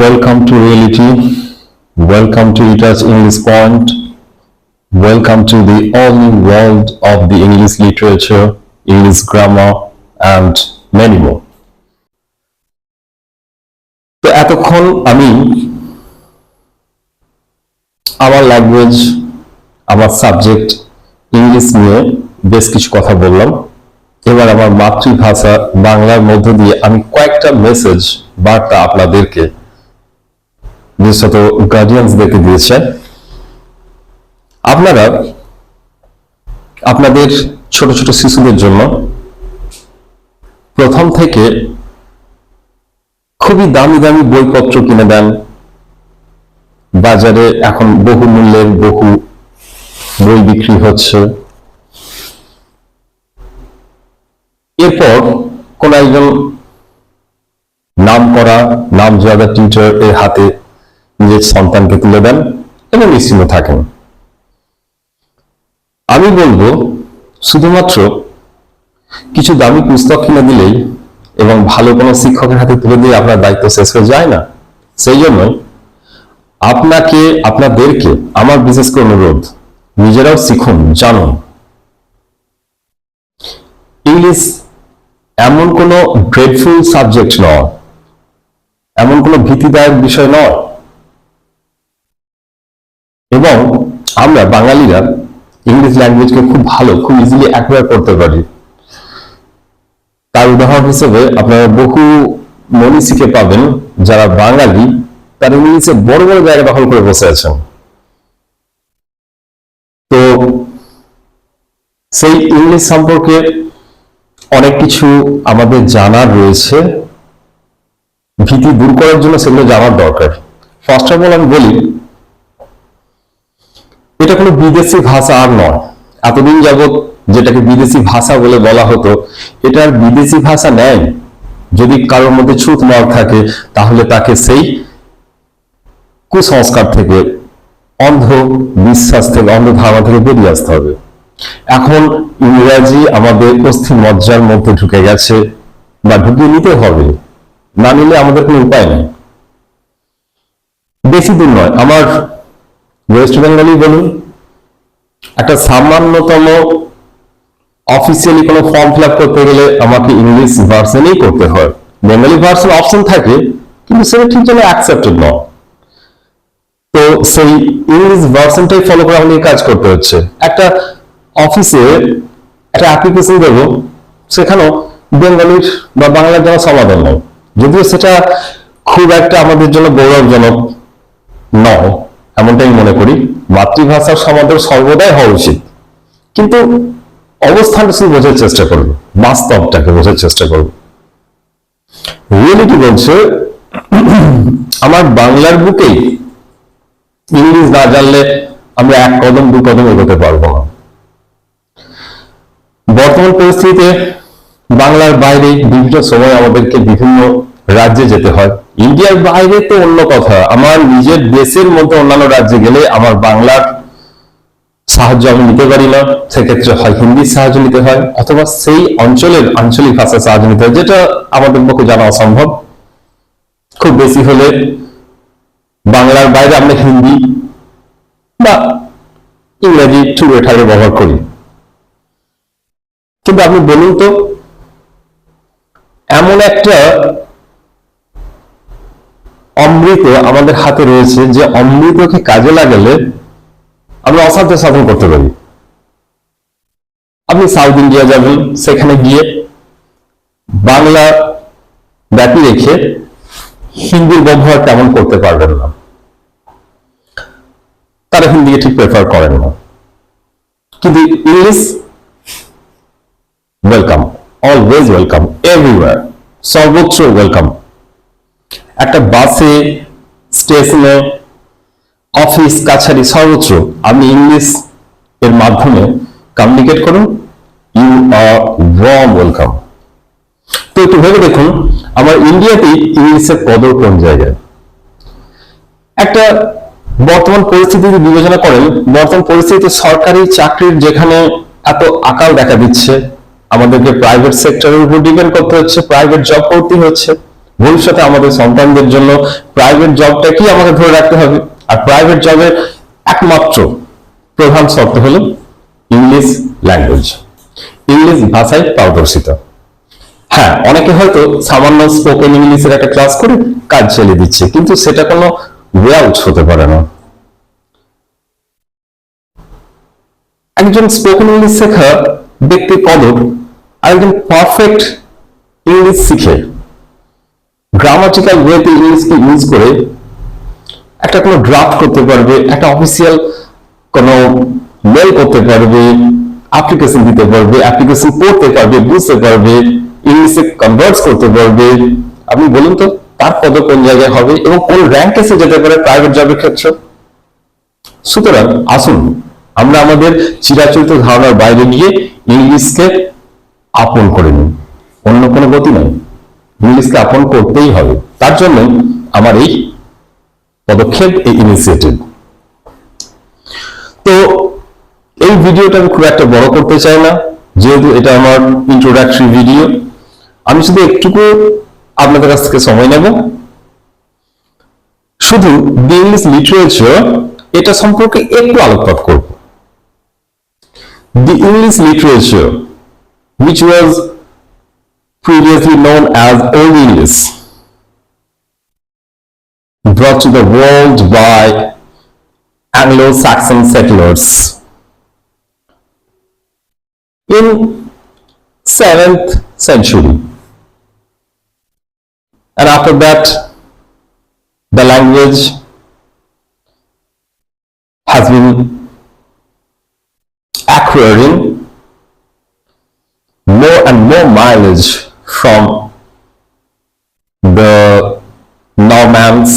Welcome to reality. Welcome to Ita's English Point. Welcome to the all-new world of the English literature, English grammar, and many more. তো এতক্ষণ আমি আমার language, আমার subject English নিয়ে বেশ কিছু কথা বললাম। এবার আমার মাতৃভাষা বাংলার মধ্য দিয়ে আমি কয়েকটা মেসেজ বার্তা আপনাদেরকে, বিশেষত গার্ডিয়ানসদেরকে দিয়েছে। আপনারা আপনাদের ছোট ছোট শিশুদের জন্য প্রথম থেকে খুবই দামি দামি বইপত্র কিনে দেন। বাজারে এখন বহু মূল্যের বহু বই বিক্রি হচ্ছে। এরপর কোন একজন নামকরা নামজাদা টিচার এর হাতে নিজের সন্তানকে তুলে দেন এবং নিশ্চিন্ত থাকেন। আমি বলবো, শুধুমাত্র কিছু দামি পুস্তক কিনে দিলেই এবং ভালো কোনো শিক্ষকের হাতে তুলে দিয়ে আপনার দায়িত্ব শেষ হয়ে যায় না। সেই জন্য আপনাকে, আপনাদেরকে আমার বিশেষ করে অনুরোধ, নিজেরাও শিখুন, জানুন। ইংলিশ এমন কোনো ড্রেডফুল সাবজেক্ট নয়, এমন কোনো ভীতিদায়ক বিষয় নয়, এবং আমরা বাঙালিরা ইংলিশ ল্যাঙ্গুয়েজকে খুব ভালো, খুব ইজিলি অ্যাকোয়ার করতে পারি। তার উদাহরণ হিসেবে আপনারা বহু মনীষীকে পাবেন যারা বাঙালি, তারা ইংলিশে বড় বড় জায়গা দখল করে বসে আছেন। তো সেই ইংলিশ সম্পর্কে অনেক কিছু আমাদের জানার রয়েছে। ভীতি দূর করার জন্য সেগুলো জানার দরকার। ফার্স্ট অফ অল আমি বলি, এটা কোনো বিদেশি ভাষা আর নয়। এতদিন যাবৎ যেটাকে বিদেশি ভাষা বলে বলা হতো, এটা আর বিদেশি ভাষা নেই। যদি কারোর মধ্যে ছুত মার থাকে, তাহলে তাকে সেই কুসংস্কার থেকে, অন্ধ বিশ্বাস থেকে, অন্ধ ধারণা থেকে বেরিয়ে আসতে হবে। এখন ইংরাজি আমাদের অস্থি মজ্জার মধ্যে ঢুকে গেছে, বা ঢুকিয়ে নিতে হবে, না নিলে আমাদের কোনো উপায় নেই। বেশি দূর নয়, আমার ওয়েস্ট বেঙ্গলি বলুন, একটা সামান্যতম অফিসিয়ালি কোনো ফর্ম ফিল আপ করতে গেলে আমাকে ইংলিশ ভার্সনেই করতে হয়। বেঙ্গলি ভার্সন অপশন থাকে, কিন্তু সেটা ঠিক যেন অ্যাকসেপ্টেড নয়। তো সেই ইংলিশ ভার্সনটাই ফলো করে আমাদের কাজ করতে হচ্ছে। একটা অফিসে একটা অ্যাপ্লিকেশন দেবো, সেখানেও বেঙ্গলির বা বাংলার জন্য সমাধান নয়, যদিও সেটা খুব একটা আমাদের জন্য গৌরবজনক নয়, এমনটাই মনে করি। মাতৃভাষার সমাদর সর্বদাই হওয়া উচিত, কিন্তু অবস্থানটা শুধু বোঝার চেষ্টা করবো, বাস্তবটাকে বোঝার চেষ্টা করবো। রিয়েলিটি বলছে, আমার বাংলার বুকেই ইংলিশ না জানলে আমরা এক কদম দু কদম এগোতে পারবো না। বর্তমান পরিস্থিতিতে বাংলার বাইরে বিভিন্ন সময় আমাদেরকে বিভিন্ন রাজ্যে যেতে হয়। ইন্ডিয়ার বাইরে তো অন্য কথা, আমার নিজের দেশের মধ্যে অন্যান্য রাজ্যে গেলে আমার বাংলার সাহায্য আমি নিতে পারি না। সেক্ষেত্রে হয় হিন্দির সাহায্য নিতে হয়, অথবা সেই অঞ্চলের আঞ্চলিক ভাষার সাহায্য নিতে হয়, যেটা আমাদের পক্ষে জানা অসম্ভব। খুব বেশি হলে বাংলার বাইরে আমরা হিন্দি বা ইংরেজি টুরে ঠারে ব্যবহার করি। কিন্তু আপনি বলুন তো, এমন একটা অমৃত আমাদের হাতে রয়েছে, যে অমৃতকে কাজে লাগালে আমরা অসাধ্য সাধন করতে পারি। আপনি সাউথ ইন্ডিয়া যাবেন, সেখানে গিয়ে বাংলা ব্যাপী রেখে হিন্দির ব্যবহার তেমন করতে পারবেন না। তারা হিন্দিকে ঠিক প্রেফার করেন না। কিন্তু English welcome, always welcome, everywhere, সর্বত্র ওয়েলকাম। একটা বাসে, স্টেশনে, অফিস কাছারি, সর্বত্র আপনি ইংলিশ এর মাধ্যমে কমিউনিকেট করুন, ইউ আর ওয়ার্ম ওয়েলকাম। তো একটু ভেবে দেখুন, আমার ইন্ডিয়াতেই ইংলিশের কদর কোন জায়গায়। একটা বর্তমান পরিস্থিতি বিবেচনা করেন, বর্তমান পরিস্থিতিতে সরকারি চাকরির যেখানে এত আকাল দেখা দিচ্ছে, আমাদেরকে প্রাইভেট সেক্টরের উপর ডিপেন্ড করতে হচ্ছে, প্রাইভেট জব করতে হচ্ছে। ভবিষ্যতে আমাদের সন্তানদের জন্য প্রাইভেট জবটাকেই আমাকে ধরে রাখতে হবে। আর প্রাইভেট জবের একমাত্র প্রধান শর্ত হলো ইংলিশ ল্যাঙ্গুয়েজ, ইংলিশ ভাষায় পারদর্শিতা। হ্যাঁ, অনেকে হয়তো সামান্য স্পোকেন ইংলিশের একটা ক্লাস করে কাজ চালিয়ে দিচ্ছে, কিন্তু সেটা কোনো ওয়ে আউট হতে পারে না। একজন স্পোকেন ইংলিশ শেখা ব্যক্তির কদর আর একজন পারফেক্ট ইংলিশ শিখে গ্রামাটিক্যাল ওয়েতে ইংলিশকে ইউজ করে একটা কোনো ড্রাফট করতে পারবে, একটা অফিসিয়াল কোনো মেল করতে পারবে, অ্যাপ্লিকেশন দিতে পারবে, অ্যাপ্লিকেশন পড়তে পারবে, বুঝতে পারবে, ইংলিশে কনভার্ট করতে পারবে। আপনি বলুন তো তার পদ কোন জায়গায় হবে এবং কোন র্যাঙ্কে সে যেতে পারে প্রাইভেট জবের ক্ষেত্রে? সুতরাং আসুন আমরা আমাদের চিরাচরিত ধারণার বাইরে গিয়ে ইংলিশকে আপন করে নিই। অন্য কোনো গতি নয়, ইংলিশকে আপন করতেই হবে। তার জন্য আমার এই পদক্ষেপ, এই ইনিশিয়েটিভ। তো এই ভিডিওটা আমি খুব একটা বড় করতে চাই না, যেহেতু এটা আমার ইন্ট্রোডাক্টরি ভিডিও। আমি শুধু একটুকু আপনাদের কাছ থেকে সময় নেব, শুধু দি ইংলিশ লিটারেচার এটা সম্পর্কে একটু আলোকপাত করব। The English literature, which was previously known as Old English, brought to the world by Anglo-Saxon settlers in 7th century. And after that, the language has been acquiring more and more mileage from the Normans,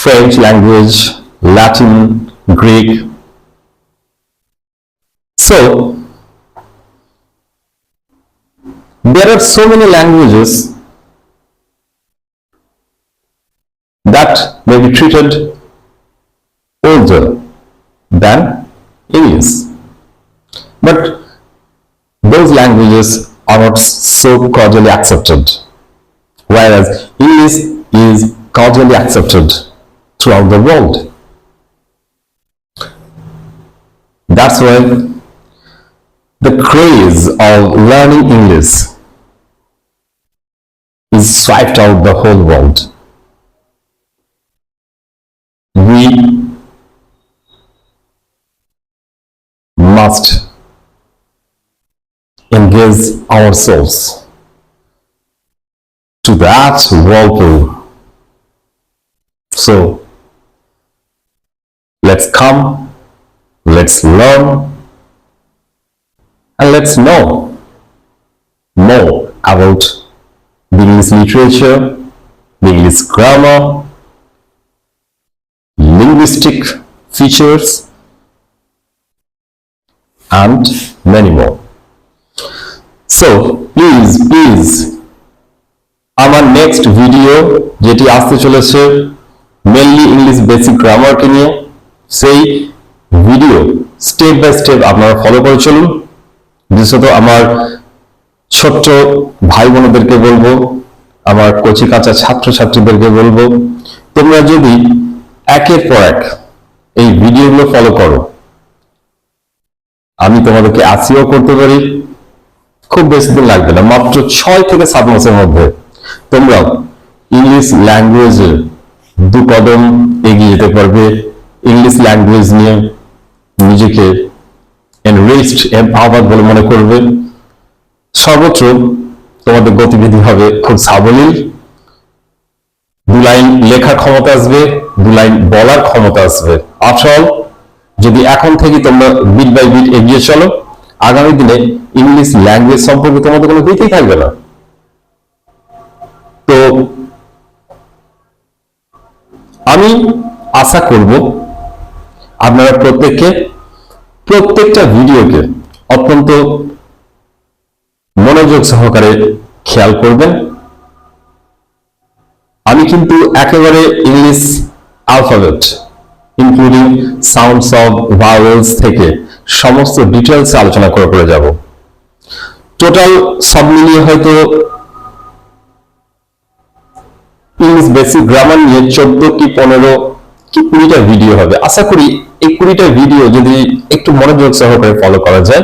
French language, Latin, Greek. So there are so many languages that may be treated older than English, but those languages are not so cordially accepted, whereas English is cordially accepted throughout the world. That's why the craze of learning English is swiped out the whole world. We must engage ourselves to that whirlpool. So let's come, let's learn, and let's know more about the English literature, the English grammar, linguistic features, and many more. So please আমার next video যেটি আসতে চলেছে mainly English basic গ্রামারকে নিয়ে, সেই video step by step আপনারা follow করে চলুন। বিশেষত আমার ছোট্ট ভাই বোনদেরকে বলবো, আমার কচি কাঁচা ছাত্রছাত্রীদেরকে বলবো, তোমরা যদি একের পর এক এই ভিডিওগুলো ফলো করো, আমি তোমাদেরকে আসিও করতে পারি। খুব বেশি দিন লাগবে না, মাত্র 6 থেকে 7 মাসের মধ্যে তোমরা ইংলিশ ল্যাঙ্গুয়েজে 2 কদম এগিয়ে যেতে পারবে। ইংলিশ ল্যাঙ্গুয়েজ নিয়ে নিজেকে এনরিচড, এম্পাওয়ার্ড বলে মনে করবে। সর্বত্র তোমাদের গতিবিধি হবে খুব সাবলীল। 2 লাইন লেখার ক্ষমতা আসবে, 2 লাইন বলার ক্ষমতা আসবে। আফটার যদি এখন থেকে তোমরা বিট বাই বিট এগিয়ে চলো, আগামী দিনে ইংলিশ ল্যাঙ্গুয়েজ সম্পর্কে তোমাদের কোনো ভীতিই থাকবে না। তো আমি আশা করব আপনারা প্রত্যেকটা ভিডিওকে অত্যন্ত মনোযোগ সহকারে খেয়াল করবেন। আমি কিন্তু একেবারে English alphabet including sounds of vowels থেকে সমস্ত ডিটেলস আলোচনা করে যাব। টোটাল সব মিলিয়ে হয়তো ইংলিশ বেসিক গ্রামার নিয়ে 14 কি 15 কি 20টা ভিডিও হবে। আশা করি এই 20টা ভিডিও যদি একটু মনোযোগ সহকারে ফলো করা যায়,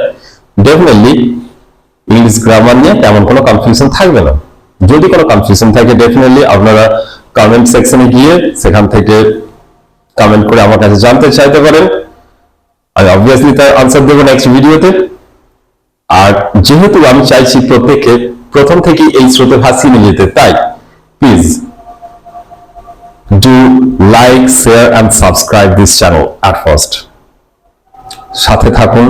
ডেফিনেটলি ইংলিশ গ্রামার নিয়ে তেমন কোনো কনফিউশন থাকবে না। যদি কোনো কনফিউশন থাকে ডেফিনেটলি আপনারা কমেন্ট সেকশনে গিয়ে সেখান থেকে কমেন্ট করে আমার কাছে জানতে চাইতে পারেন। আমি অবভিয়াসলি তার আনসার দেবো নেক্সট ভিডিওতে। আর যেহেতু আমি চাইছি প্রত্যেককে প্রথম থেকে এই স্রোতে ভাসিয়ে নিয়ে যেতে, তাই please do like, share and subscribe this channel at first. সাথে থাকুন।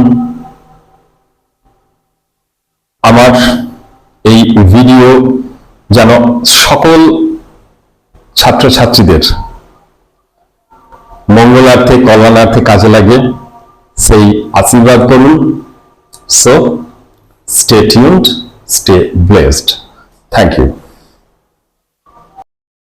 আমার এই ভিডিও যেন সকল ছাত্রছাত্রীদের মঙ্গলার্থে কল্যাণার্থে কাজে লাগে, সেই আশীর্বাদ করুন। So stay tuned, stay blessed. Thank you.